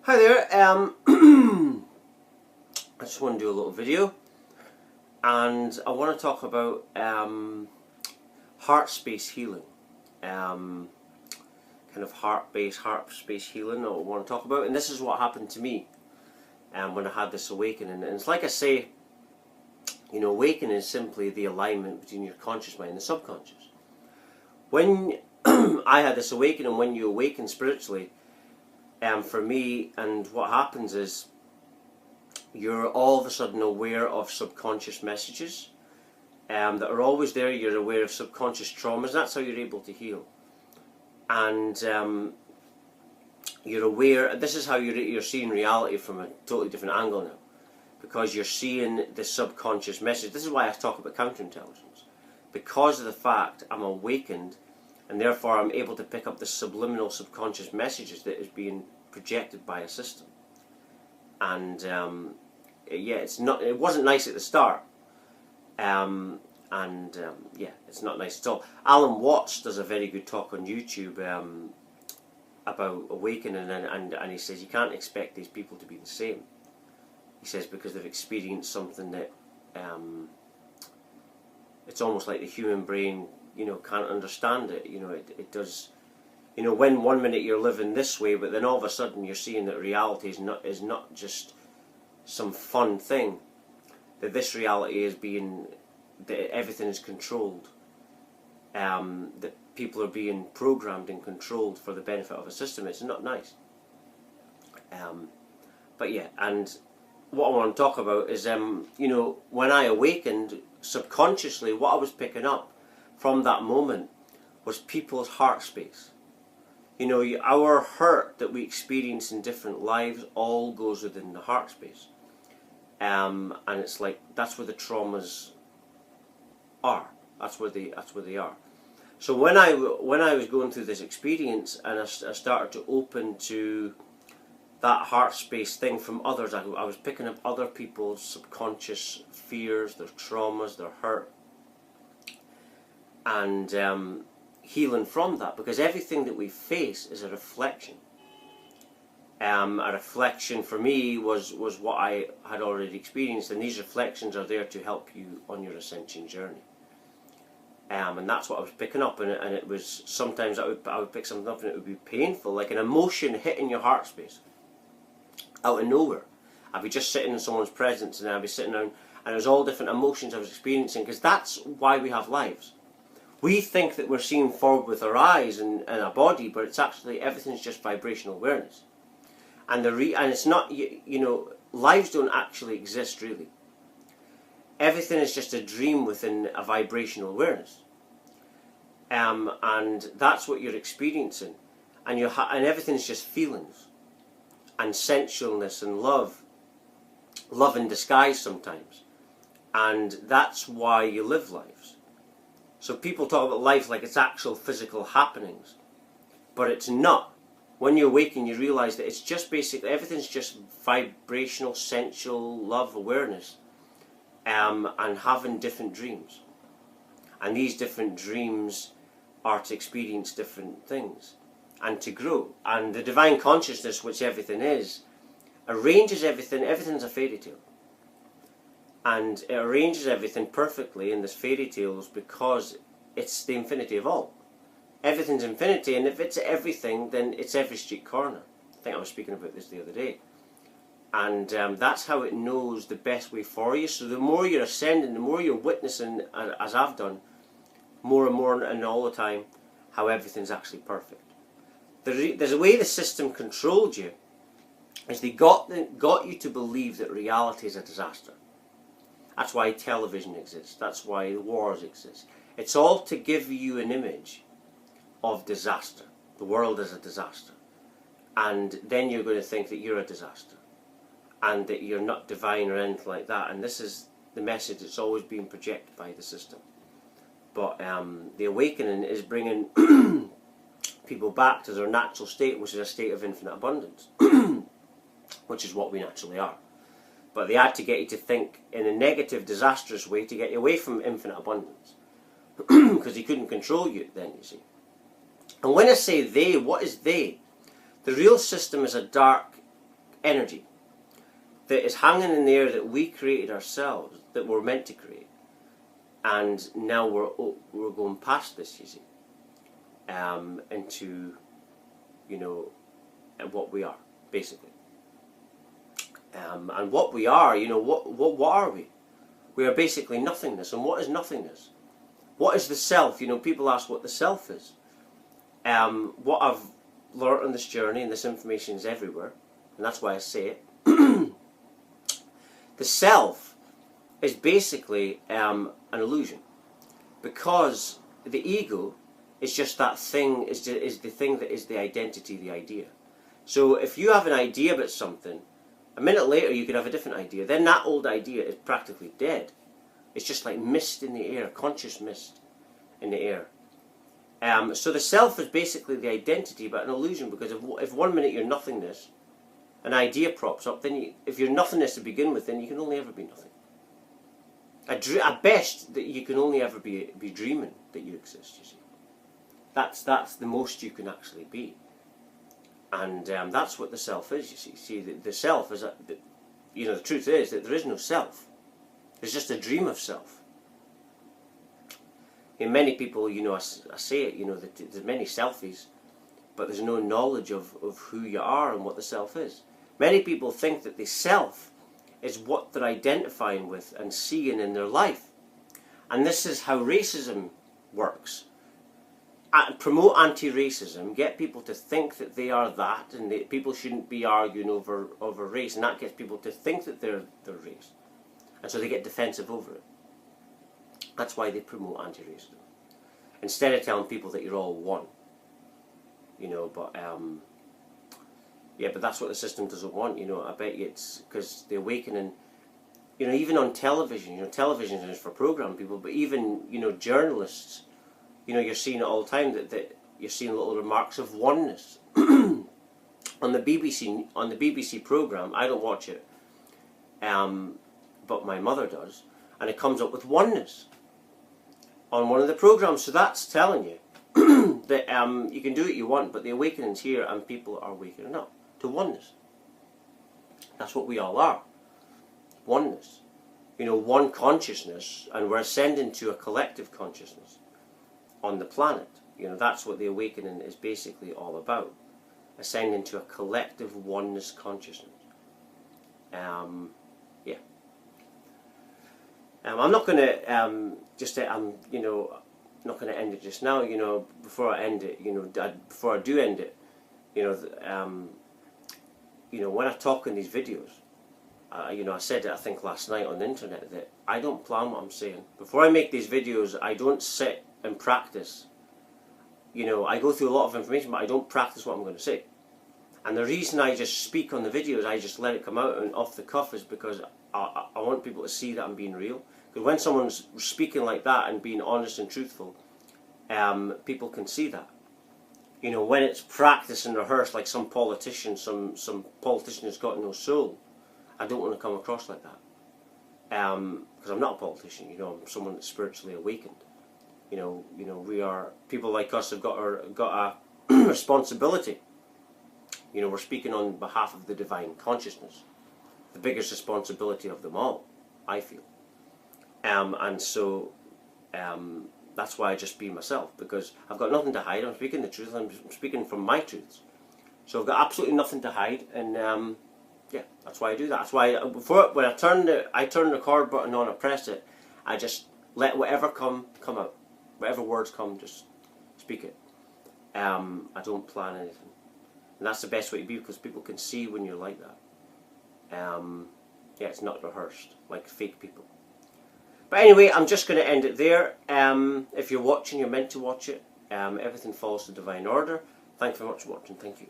Hi there, I just want to do a little video, and I want to talk about heart space healing, kind of heart space healing I want to talk about. And this is what happened to me when I had this awakening. And it's like I say, you know, awakening is simply the alignment between your conscious mind and the subconscious. When I had this awakening, when you awaken spiritually, for me, and what happens is you're all of a sudden aware of subconscious messages that are always there. You're aware of subconscious traumas. That's how you're able to heal. And you're aware, this is how you're seeing reality from a totally different angle now, because you're seeing the subconscious message. This is why I talk about counterintelligence, because of the fact I'm awakened, and therefore I'm able to pick up the subliminal subconscious messages that is being projected by a system. And yeah, it wasn't nice at the start, yeah, it's not nice at all. Alan Watts does a very good talk on YouTube about awakening, and he says you can't expect these people to be the same. He says because they've experienced something that it's almost like the human brain, you know, can't understand it. You know, it does. You know, when 1 minute you're living this way, but then all of a sudden you're seeing that reality is not just some fun thing. That this reality is being, that everything is controlled. That people are being programmed and controlled for the benefit of a system. It's not nice. But yeah, and what I want to talk about is, you know, when I awakened subconsciously, what I was picking up from that moment was people's heart space. You know, our hurt that we experience in different lives all goes within the heart space. And it's like, that's where the traumas are. That's where they are. So when I was going through this experience, and I started to open to that heart space thing from others, I was picking up other people's subconscious fears, their traumas, their hurt, and healing from that, because everything that we face is a reflection. A reflection for me was what I had already experienced, and these reflections are there to help you on your ascension journey. And that's what I was picking up, and it was, sometimes I would pick something up and it would be painful, like an emotion hitting your heart space out of nowhere. I'd be just sitting in someone's presence, and I'd be sitting down, and it was all different emotions I was experiencing, because that's why we have lives. We think that we're seeing forward with our eyes and our body, but it's actually, everything's just vibrational awareness. And it's not, you know, lives don't actually exist really. Everything is just a dream within a vibrational awareness. And that's what you're experiencing. And and everything's just feelings and sensualness and love in disguise sometimes. And that's why you live lives. So people talk about life like it's actual physical happenings, but it's not. When you awaken, you realize that it's just basically, everything's just vibrational, sensual love awareness, and having different dreams. And these different dreams are to experience different things and to grow. And the divine consciousness, which everything is, arranges everything. Everything's a fairy tale. And it arranges everything perfectly in this fairy tales because it's the infinity of all. Everything's infinity, and if it's everything, then it's every street corner. I think I was speaking about this the other day. And that's how it knows the best way for you. So the more you're ascending, the more you're witnessing, as I've done, more and more and all the time, how everything's actually perfect. There's a way the system controlled you, is they got you to believe that reality is a disaster. That's why television exists. That's why wars exist. It's all to give you an image of disaster. The world is a disaster. And then you're going to think that you're a disaster. And that you're not divine or anything like that. And this is the message that's always being projected by the system. But the awakening is bringing people back to their natural state, which is a state of infinite abundance. Which is what we naturally are. But they had to get you to think in a negative, disastrous way to get you away from infinite abundance. Because he couldn't control you then, you see. And when I say they, what is they? The real system is a dark energy that is hanging in the air that we created ourselves, that we're meant to create. And now we're going past this, you see, into, you know, what we are, basically. And what we are, you know, what are we? We are basically nothingness. And what is nothingness? What is the self? You know, people ask what the self is. What I've learnt on this journey, and this information is everywhere, and that's why I say it. The self is basically an illusion, because the ego is just that thing, is the thing that is the identity, the idea. So if you have an idea about something, a minute later you could have a different idea. Then that old idea is practically dead. It's just like mist in the air, conscious mist in the air. So the self is basically the identity, but an illusion, because if 1 minute you're nothingness, an idea props up, then if you're nothingness to begin with, then you can only ever be nothing. At best, that you can only ever be dreaming that you exist, you see. That's the most you can actually be. And that's what the self is, you see. See, the self is, you know, the truth is that there is no self. It's just a dream of self. And many people, you know, I say it, you know, that there's many selfies, but there's no knowledge of who you are and what the self is. Many people think that the self is what they're identifying with and seeing in their life. And this is how racism works. Promote anti-racism, get people to think that they are that, and that people shouldn't be arguing over race, and that gets people to think that they're race. And so they get defensive over it. That's why they promote anti-racism. Instead of telling people that you're all one. You know, but yeah, but that's what the system doesn't want, you know. I bet you it's because the awakening, you know, even on television, you know, television is for program people, but even, you know, journalists, you know, you're seeing it all the time, that you're seeing little remarks of oneness. on the BBC program, I don't watch it, but my mother does, and it comes up with oneness on one of the programs. So that's telling you that you can do what you want, but the awakening's here, and people are waking up to oneness. That's what we all are. Oneness. You know, one consciousness, and we're ascending to a collective consciousness on the planet. You know, that's what the awakening is basically all about. Ascending to a collective oneness consciousness. Yeah. I'm not going to you know, not going to end it just now. You know, before I end it, you know, before I do end it, you know, when I talk in these videos, you know, I said it, I think last night on the internet, that I don't plan what I'm saying. Before I make these videos, I don't sit and practice. You know, I go through a lot of information, but I don't practice what I'm going to say. And the reason I just speak on the videos, I just let it come out and off the cuff, is because I want people to see that I'm being real. Because when someone's speaking like that and being honest and truthful, people can see that. You know, when it's practiced and rehearsed like some politician, some politician who's got no soul, I don't want to come across like that. Because I'm not a politician, you know, I'm someone that's spiritually awakened. You know, we are, people like us have got a responsibility. You know, we're speaking on behalf of the divine consciousness, the biggest responsibility of them all, I feel. And so that's why I just be myself, because I've got nothing to hide. I'm speaking the truth. I'm speaking from my truths. So I've got absolutely nothing to hide, and yeah, that's why I do that. That's why when I turn the record button on, I press it, I just let whatever come out, whatever words come, just speak it. I don't plan anything, and that's the best way to be, because people can see when you're like that. Yeah, it's not rehearsed like fake people. But anyway, I'm just going to end it there. If you're watching, you're meant to watch it. Everything follows the divine order. Thanks very much for watching. Thank you.